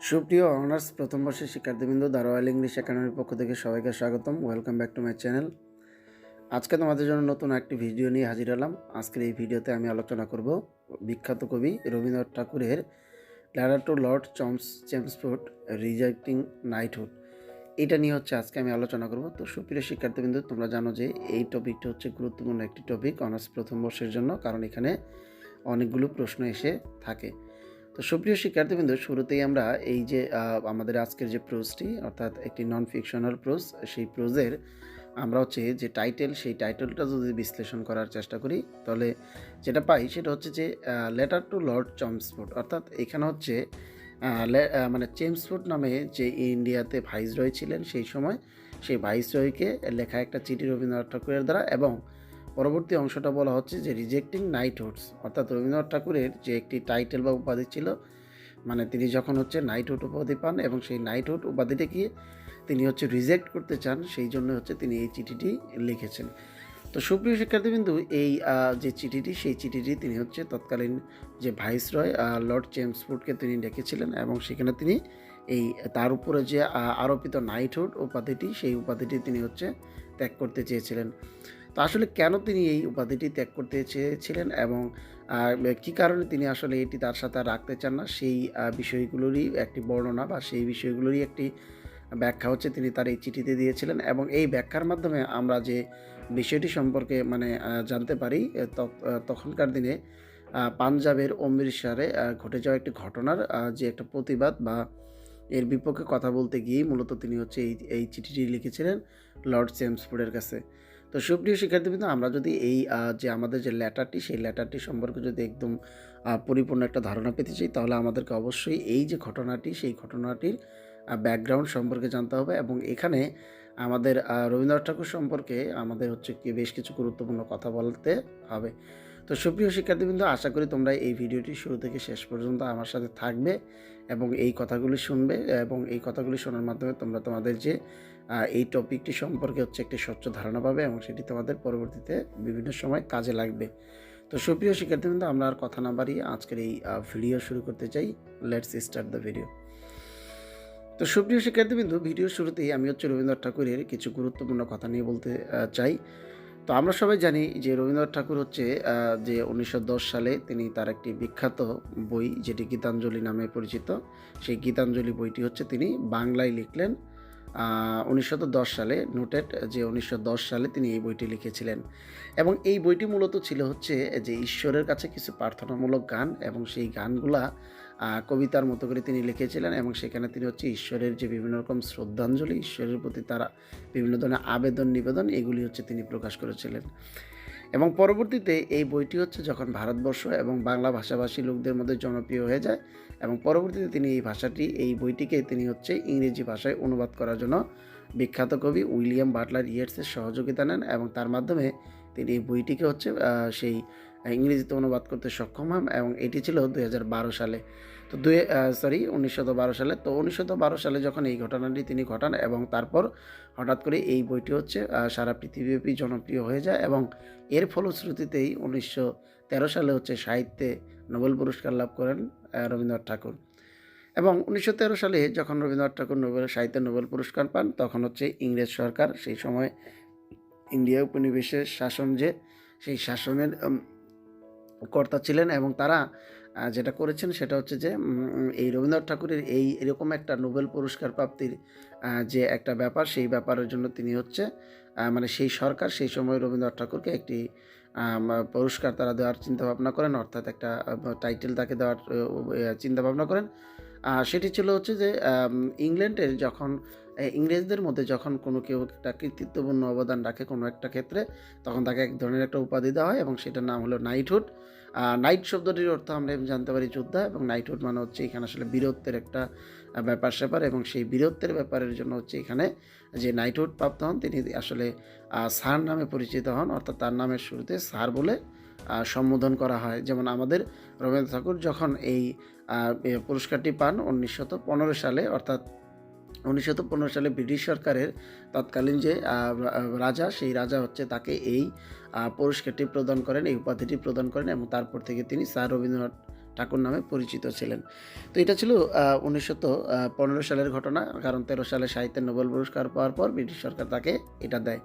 সুপ্রিয় অনার্স প্রথম বর্ষের শিক্ষার্থীবৃন্দ, দারোয়াল ইংলিশ একাডেমির পক্ষ থেকে সবাইকে স্বাগতম। Welcome back to my channel. আজকে তোমাদের জন্য নতুন একটি ভিডিও নিয়ে হাজির হলাম। আজকের এই ভিডিওতে আমি আলোচনা করব বিখ্যাত কবি রবীন্দ্রনাথ ঠাকুরের letter to Lord Chelmsford rejecting knighthood, এটা নিয়ে আজকে আমি আলোচনা করব। তো সুপ্রিয় শিক্ষার্থীবৃন্দ, তোমরা জানো যে এই টপিকটা গুরুত্বপূর্ণ একটি টপিক অনার্স প্রথম বর্ষের জন্য, কারণ এখানে অনেকগুলো প্রশ্ন এসে থাকে। তো সুপ্রিয় শিক্ষার্থীবৃন্দ, শুরুতেই আমরা এই যে আমাদের আজকের যে প্রোজটি, অর্থাৎ একটি নন ফিকশনাল প্রোজ, সেই প্রোজের আমরা যে টাইটেল, সেই টাইটেলটা যদি বিশ্লেষণ করার চেষ্টা করি, তাহলে যেটা পাই সেটা যে লেটার টু লর্ড চেমসফোর্ড। অর্থাৎ এখানে মানে চেমসফোর্ড নামে যে ইন্ডিয়াতে ভাইসরয় ছিলেন সেই সময়, সেই ভাইসরয়কে লেখা একটা চিঠি রবীন্দ্রনাথ ঠাকুরের দ্বারা। এবং পরবর্তী অংশটা বলা হচ্ছে যে রিজেক্টিং নাইটহুডস, অর্থাৎ রবীন্দ্রনাথ ঠাকুরের যে একটি টাইটেল বা উপাধি ছিল, মানে তিনি যখন নাইটহুড উপাধি পান এবং সেই নাইটহুড উপাধিটিকে তিনি রিজেক্ট করতে চান, সেই জন্য তিনি এই চিঠিটি লিখেছেন। তো সুপ্রিয় শিক্ষার্থীবৃন্দু, এই যে চিঠিটি, সেই চিঠিটি তিনি তৎকালীন যে ভাইসরয় লর্ড চেমসফোর্ডকে তিনি লিখেছিলেন, এবং সেখানে তিনি এই তার উপরে যে আরোপিত নাইটহুড উপাধিটি, সেই উপাধিটি তিনি ত্যাগ করতে চেয়েছিলেন। তো আসলে কেন তিনি এই উপাধিটি ত্যাগ করতে চেয়েছিলেন এবং কী কারণে তিনি আসলে এটি তার সাথে রাখতে চান না, সেই বিষয়গুলোরই একটি বর্ণনা বা সেই বিষয়গুলোরই একটি ব্যাখ্যা তিনি তার এই চিঠিতে দিয়েছিলেন। এবং এই ব্যাখ্যার মাধ্যমে আমরা যে বিষয়টি সম্পর্কে জানতে পারি, তখনকার দিনে পাঞ্জাবের অমৃতসরে ঘটে যাওয়া একটি ঘটনার যে একটা প্রতিবাদ বা এর বিপক্ষে কথা বলতে গিয়েই মূলত তিনি এই চিঠিটি লিখেছিলেন লর্ড চেমসফোর্ডের কাছে। তো সুপ্রিয় শিক্ষার্থীবৃন্দ, আমরা যদি এই যে আমাদের যে লেটারটি, সেই লেটারটি সম্পর্কে যদি একদম পরিপূর্ণ একটা ধারণা পেতে চাই, তাহলে আমাদেরকে অবশ্যই এই যে ঘটনাটি, সেই ঘটনাটির ব্যাকগ্রাউন্ড সম্পর্কে জানতে হবে। এবং এখানে আমাদের রবীন্দ্রনাথ ঠাকুর সম্পর্কে আমাদের বেশ কিছু গুরুত্বপূর্ণ কথা বলতে হবে। তো সুপ্রিয় শিক্ষার্থীবৃন্দ, আশা করি তোমরা এই ভিডিওটি শুরু থেকে শেষ পর্যন্ত আমার সাথে থাকবে এবং এই কথাগুলি শুনবে, এবং এই কথাগুলি শোনার মাধ্যমে তোমরা তোমাদের যে এই টপিকটি সম্পর্কে একটি স্বচ্ছ ধারণা পাবে, এবং সেটি তোমাদের পরবর্তীতে বিভিন্ন সময় কাজে লাগবে। তো সুপ্রিয় শিক্ষার্থীবৃন্দ, আমরা আর কথা না বাড়িয়ে আজকের এই ভিডিও শুরু করতে চাই। Let's start the video. তো সুপ্রিয় শিক্ষার্থীবৃন্দ, ভিডিওর শুরুতেই আমি রবীন্দ্রনাথ ঠাকুরের কিছু গুরুত্বপূর্ণ কথা নিয়ে বলতে চাই। তো আমরা সবাই জানি যে রবীন্দ্রনাথ ঠাকুর যে 1910 সালে তিনি তার একটি বিখ্যাত বই, যেটি গীতাঞ্জলি নামে পরিচিত, সেই গীতাঞ্জলি বইটি তিনি বাংলায় লিখলেন 1910 সালে। নোটেড যে 1910 সালে তিনি এই বইটি লিখেছিলেন, এবং এই বইটি মূলত ছিল যে ঈশ্বরের কাছে কিছু প্রার্থনামূলক গান, এবং সেই গানগুলা কবিতার মতো করে তিনি লিখেছিলেন। এবং সেখানে তিনি ঈশ্বরের যে বিভিন্ন রকম শ্রদ্ধাঞ্জলি, ঈশ্বরের প্রতি তারা বিভিন্ন ধরনের আবেদন নিবেদন, এগুলি তিনি প্রকাশ করেছিলেন। এবং পরবর্তীতে এই বইটি যখন ভারতবর্ষ এবং বাংলা ভাষাভাষী লোকদের মধ্যে জনপ্রিয় হয়ে যায়, এবং পরবর্তীতে তিনি এই বইটিকে তিনি ইংরেজি ভাষায় অনুবাদ করার জন্য বিখ্যাত কবি উইলিয়াম বাটলার ইয়েটসের সহযোগিতা নেন, এবং তার মাধ্যমে তিনি এই বইটিকে সেই ইংরেজিতে অনুবাদ করতে সক্ষম হন। এবং এটি ছিল 2012 সালে। তো 1912 সালে। তো 1912 সালে যখন এই ঘটনাটি তিনি ঘটান, এবং তারপর হঠাৎ করে এই বইটি সারা পৃথিবীব্যাপী জনপ্রিয় হয়ে যায়, এবং এর ফলশ্রুতিতেই 1913 সালে সাহিত্যে নোবেল পুরস্কার লাভ করেন রবীন্দ্রনাথ ঠাকুর। এবং 1913 সালে যখন রবীন্দ্রনাথ ঠাকুর সাহিত্যে নোবেল পুরস্কার পান, তখন ইংরেজ সরকার, সেই সময় ইন্ডিয়া উপনিবেশের শাসন, সেই শাসনের কর্তা ছিলেন, এবং তারা যেটা করেছেন সেটা যে এই রবীন্দ্রনাথ ঠাকুরের এরকম একটা নোবেল পুরস্কার প্রাপ্তির যে একটা ব্যাপার, সেই ব্যাপারের জন্য তিনি মানে সেই সরকার সেই সময় রবীন্দ্রনাথ ঠাকুরকে একটি পুরস্কার তারা দেওয়ার চিন্তাভাবনা করেন, অর্থাৎ একটা টাইটেল তাকে দেওয়ার চিন্তাভাবনা করেন। সেটি ছিল যে ইংল্যান্ডের ইংরেজদের মধ্যে যখন কোনো কেউ একটা কৃতিত্বপূর্ণ অবদান রাখে কোনো একটা ক্ষেত্রে, তখন তাকে এক ধরনের একটা উপাধি দেওয়া হয়, এবং সেটার নাম হলো নাইটহুড। নাইট শব্দটির অর্থ আমরা জানতে পারি যোদ্ধা, এবং নাইটহুড মানে এখানে আসলে বীরত্বের একটা ব্যাপার স্যাপার, এবং সেই বীরত্বের ব্যাপারের জন্য এখানে যে নাইটহুড প্রাপ্ত হন, তিনি আসলে স্যার নামে পরিচিত হন, অর্থাৎ তার নামের শুরুতে স্যার বলে সম্বোধন করা হয়। যেমন আমাদের রবীন্দ্রনাথ ঠাকুর যখন এই পুরস্কারটি পান 1915 সালে, অর্থাৎ 1915 সালে ব্রিটিশ সরকারের তৎকালীন যে রাজা, সেই রাজা তাকে এই পুরস্কারটি প্রদান করেন, এই উপাধিটি প্রদান করেন, এবং তারপর থেকে তিনি স্যার রবীন্দ্রনাথ ঠাকুর নামে পরিচিত ছিলেন। তো এটা ছিল 1915 সালের ঘটনা, কারণ 13 সালে সাহিত্যের নোবেল পুরস্কার পাওয়ার পর ব্রিটিশ সরকার তাকে এটা দেয়।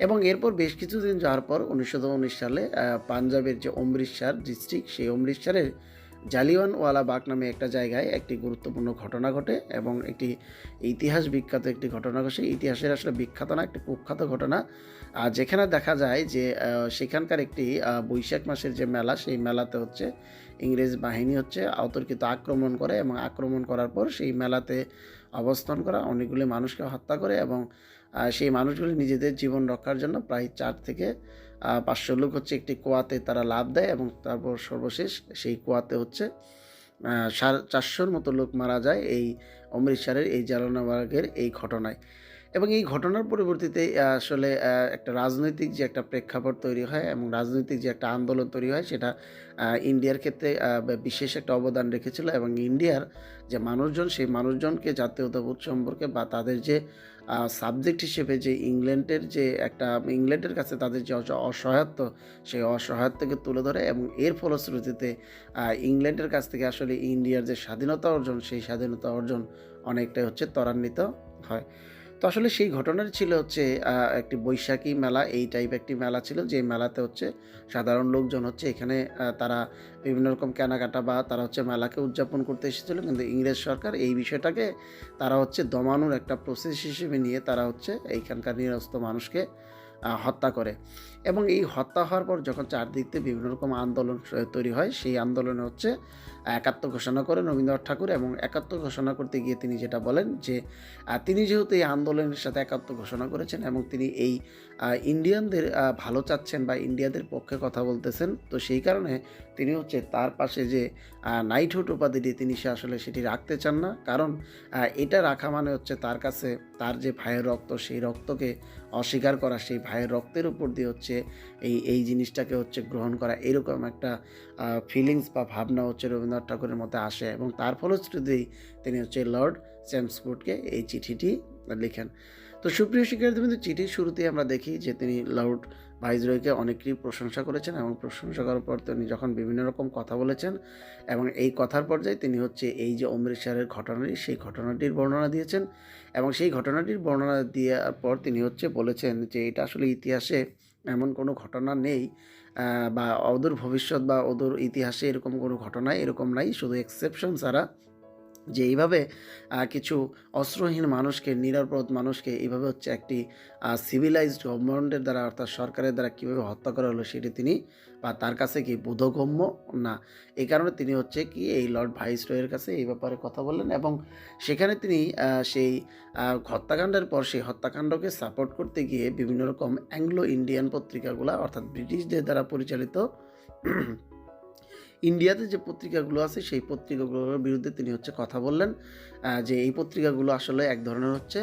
এবং এরপর বেশ কিছুদিন যাওয়ার পর 1919 সালে পাঞ্জাবের যে অমৃতসর ডিস্ট্রিক্ট, সেই অমৃতসরের জালিয়ানওয়ালা বাগ নামে একটা জায়গায় একটি গুরুত্বপূর্ণ ঘটনা ঘটে এবং একটি ইতিহাস বিখ্যাত একটি ঘটনা ঘটে। ইতিহাসের আসলে বিখ্যাত না, একটি কুখ্যাত ঘটনা, যেখানে দেখা যায় যে সেখানকার একটি বৈশাখ মাসের যে মেলা, সেই মেলাতে হচ্ছে ইংরেজ বাহিনী হচ্ছে অতর্কিত আক্রমণ করে এবং আক্রমণ করার পর সেই মেলাতে অবস্থান করা অনেকগুলি মানুষকে হত্যা করে এবং সেই মানুষগুলি নিজেদের জীবন রক্ষার জন্য প্রায় 4 থেকে 500 লোক হচ্ছে একটি কুয়াতে তারা লাফ দেয় এবং তারপর সর্বশেষ সেই কুয়াতে হচ্ছে 450-র মতো লোক মারা যায় এই অমৃতসরের এই জালিয়ানওয়ালাবাগের এই ঘটনায়। এবং এই ঘটনার পরবর্তীতে আসলে একটা রাজনৈতিক যে একটা প্রেক্ষাপট তৈরি হয় এবং রাজনৈতিক যে একটা আন্দোলন তৈরি হয়, সেটা ইন্ডিয়ার ক্ষেত্রে বিশেষ একটা অবদান রেখেছিল এবং ইন্ডিয়ার যে মানুষজন, সেই মানুষজনকে জাতীয়তাবোধ সম্পর্কে বা তাদের যে সাবজেক্ট হিসেবে যে ইংল্যান্ডের কাছে তাদের যে অসহায়ত্ব, সেই অসহায়ত্বকে তুলে ধরে এবং এর ফলশ্রুতিতে ইংল্যান্ডের কাছ থেকে আসলে ইন্ডিয়ার যে স্বাধীনতা অর্জন, সেই স্বাধীনতা অর্জন অনেকটাই হচ্ছে ত্বরান্বিত হয়। তো আসলে সেই ঘটনার ছিল হচ্ছে একটি বৈশাখী মেলা, এই টাইপ একটি মেলা ছিল, যে মেলাতে হচ্ছে সাধারণ লোকজন হচ্ছে এখানে তারা বিভিন্ন রকম কেনাকাটা বা তারা হচ্ছে মেলাকে উদযাপন করতে এসেছিলো, কিন্তু ইংরেজ সরকার এই বিষয়টাকে তারা হচ্ছে দমানোর একটা প্রসেস হিসেবে নিয়ে তারা হচ্ছে এইখানকার নিরস্ত মানুষকে হত্যা করে। এবং এই হত্যা হওয়ার পর যখন চারদিক থেকে বিভিন্ন রকম আন্দোলন তৈরি হয়, সেই আন্দোলনে হচ্ছে একাত্ম ঘোষণা করেন রবীন্দ্রনাথ ঠাকুর। এবং একাত্ম ঘোষণা করতে গিয়ে তিনি যেটা বলেন যে তিনি যেহেতু এই আন্দোলনের সাথে একাত্ম ঘোষণা করেছেন এবং তিনি এই ইন্ডিয়ানদের ভালো চাচ্ছেন বা ইন্ডিয়াদের পক্ষে কথা বলতেছেন, তো সেই কারণে তিনি হচ্ছে তার পাশে যে নাইটহুড উপাধিটি তিনি আসলে সেটি রাখতে চান না, কারণ এটা রাখা মানে হচ্ছে তার কাছে তার যে ভাইয়ের রক্ত, সেই রক্তকে অস্বীকার করা, সেই ভাইয়ের রক্তের উপর দিয়ে হচ্ছে এই জিনিসটাকে হচ্ছে গ্রহণ করা, এরকম একটা ফিলিংস বা ভাবনা হচ্ছে রবীন্দ্রনাথ ঠাকুরের মধ্যে আসে এবং তার ফলশ্রুতিতেই তিনি হচ্ছে লর্ড চেমসফোর্ডকে এই চিঠিটি লিখেন। তো সুপ্রিয় শিক্ষার্থীবৃন্দ, চিঠির শুরুতেই আমরা দেখি যে তিনি লর্ড ভাইসরয়কে অনেকই প্রশংসা করেছেন এবং প্রশংসা করার পর তিনি যখন বিভিন্ন রকম কথা বলেছেন এবং এই কথার পর্যায়ে তিনি হচ্ছে এই যে অমৃতসরের ঘটনাটি, সেই ঘটনাটির বর্ণনা দিয়েছেন এবং সেই ঘটনাটির বর্ণনা দেওয়ার পর তিনি হচ্ছে বলেছেন যে এটা আসলে ইতিহাসে এমন কোনো ঘটনা নেই বা অদূর ভবিষ্যৎ বা অদূর ইতিহাসে এরকম কোনো ঘটনা এরকম নাই, শুধু এক্সেপশন ছাড়া, যে এইভাবে কিছু অস্ত্রহীন মানুষকে, নিরাপদ মানুষকে এইভাবে হচ্ছে একটি সিভিলাইজড গভর্নমেন্টের দ্বারা অর্থাৎ সরকারের দ্বারা কীভাবে হত্যা করা হলো, সেটি তিনি বা তার কাছে কি বোধগম্য না। এই কারণে তিনি হচ্ছে কি এই লর্ড ভাইসরয়ের কাছে এই ব্যাপারে কথা বললেন এবং সেখানে তিনি সেই হত্যাকাণ্ডের পর সেই হত্যাকাণ্ডকে সাপোর্ট করতে গিয়ে বিভিন্ন রকম অ্যাংলো ইন্ডিয়ান পত্রিকাগুলো অর্থাৎ ব্রিটিশদের দ্বারা পরিচালিত ইন্ডিয়াতে যে পত্রিকাগুলো আছে, সেই পত্রিকাগুলোর বিরুদ্ধে তিনি হচ্ছে কথা বললেন যে এই পত্রিকাগুলো আসলে এক ধরনের হচ্ছে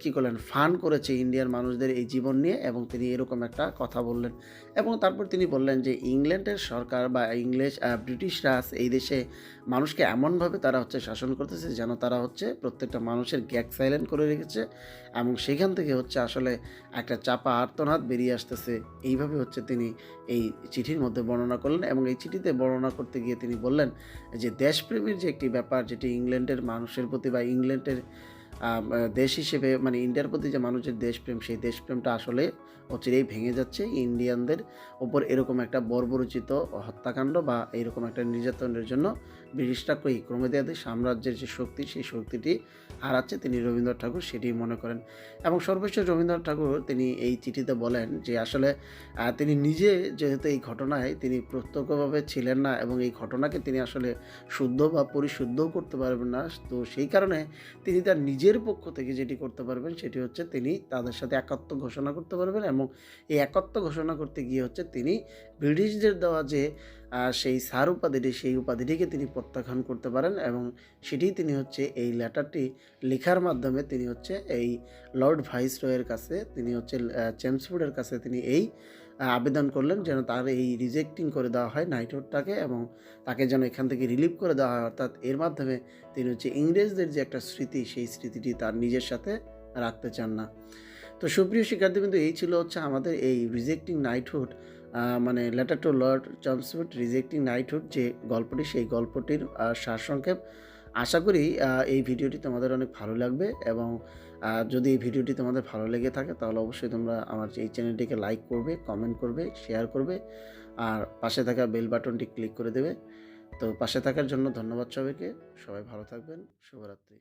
কী করলেন, ফান করেছে ইন্ডিয়ার মানুষদের এই জীবন নিয়ে, এবং তিনি এরকম একটা কথা বললেন। এবং তারপর তিনি বললেন যে ইংল্যান্ডের সরকার বা ব্রিটিশরা এই দেশে মানুষকে এমনভাবে তারা হচ্ছে শাসন করতেছে যেন তারা হচ্ছে প্রত্যেকটা মানুষের গ্যাগ সাইলেন্ট করে রেখেছে এবং সেখান থেকে হচ্ছে আসলে একটা চাপা আর্তনাদ বেরিয়ে আসতেছে। এইভাবে হচ্ছে তিনি এই চিঠির মধ্যে বর্ণনা করলেন এবং এই চিঠিতে বর্ণনা করতে গিয়ে তিনি বললেন যে দেশপ্রেমের যে একটি ব্যাপার, যেটি ইংল্যান্ডের মানুষের প্রতি বা ইংল্যান্ডের দেশ হিসেবে মানে ইন্ডিয়ার প্রতি যে মানুষের দেশপ্রেম, সেই দেশপ্রেমটা আসলে অচিরেই ভেঙে যাচ্ছে ইন্ডিয়ানদের ওপর এরকম একটা বর্বরচিত হত্যাকাণ্ড বা এরকম একটা নির্যাতনের জন্য ব্রিটিশরা ক্রমেদেয়াদী সাম্রাজ্যের যে শক্তি, সেই শক্তিটি হারাচ্ছে। তিনি রবীন্দ্রনাথ ঠাকুর সেটি মনে করেন এবং সর্বশেষ রবীন্দ্রনাথ ঠাকুর তিনি এই চিঠিতে বলেন যে আসলে তিনি নিজে যেহেতু এই ঘটনায় তিনি প্রত্যক্ষভাবে ছিলেন না এবং এই ঘটনাকে তিনি আসলে শুদ্ধ বা পরিশুদ্ধও করতে পারবেন না, তো সেই কারণে তিনি তার নিজের পক্ষ থেকে যেটি করতে পারবেন সেটি হচ্ছে তিনি তাদের সাথে একাত্ম ঘোষণা করতে পারবেন এবং এই একাত্ম ঘোষণা করতে গিয়ে হচ্ছে তিনি ব্রিটিশদের দেওয়া যে সেই স্যার উপাধিটি, সেই উপাধিটিকে তিনি প্রত্যাখ্যান করতে পারেন এবং সেটি তিনি হচ্ছে এই লেটারটি লেখার মাধ্যমে তিনি হচ্ছে এই লর্ড ভাইসরয়ের কাছে, তিনি হচ্ছে চেমসফোর্ডের কাছে তিনি এই আবেদন করলেন যেন তার এই রিজেক্টিং করে দেওয়া হয় নাইটহুডটাকে এবং তাকে যেন এখান থেকে রিলিভ করে দেওয়া হয়, অর্থাৎ এর মাধ্যমে তিনি হচ্ছে ইংরেজদের যে একটা স্মৃতি, সেই স্মৃতিটি তার নিজের সাথে রাখতে চান না। তো সুপ্রিয় শিক্ষার্থী, কিন্তু এই ছিল হচ্ছে আমাদের এই রিজেক্টিং নাইটহুড মানে letter to Lord Chelmsford rejecting knighthood যে গল্পটি, সেই গল্পটির সারসংক্ষেপ। আশা করি এই ভিডিওটি তোমাদের অনেক ভালো লাগবে, এবং যদি এই ভিডিওটি তোমাদের ভালো লেগে থাকে তাহলে অবশ্যই তোমরা আমার এই চ্যানেলটিকে লাইক করবে, কমেন্ট করবে, শেয়ার করবে, আর পাশে থাকা বেল বাটনটি ক্লিক করে দেবে। তো পাশে থাকার জন্য ধন্যবাদ সবাইকে। সবাই ভালো থাকবেন। শুভরাত্রি।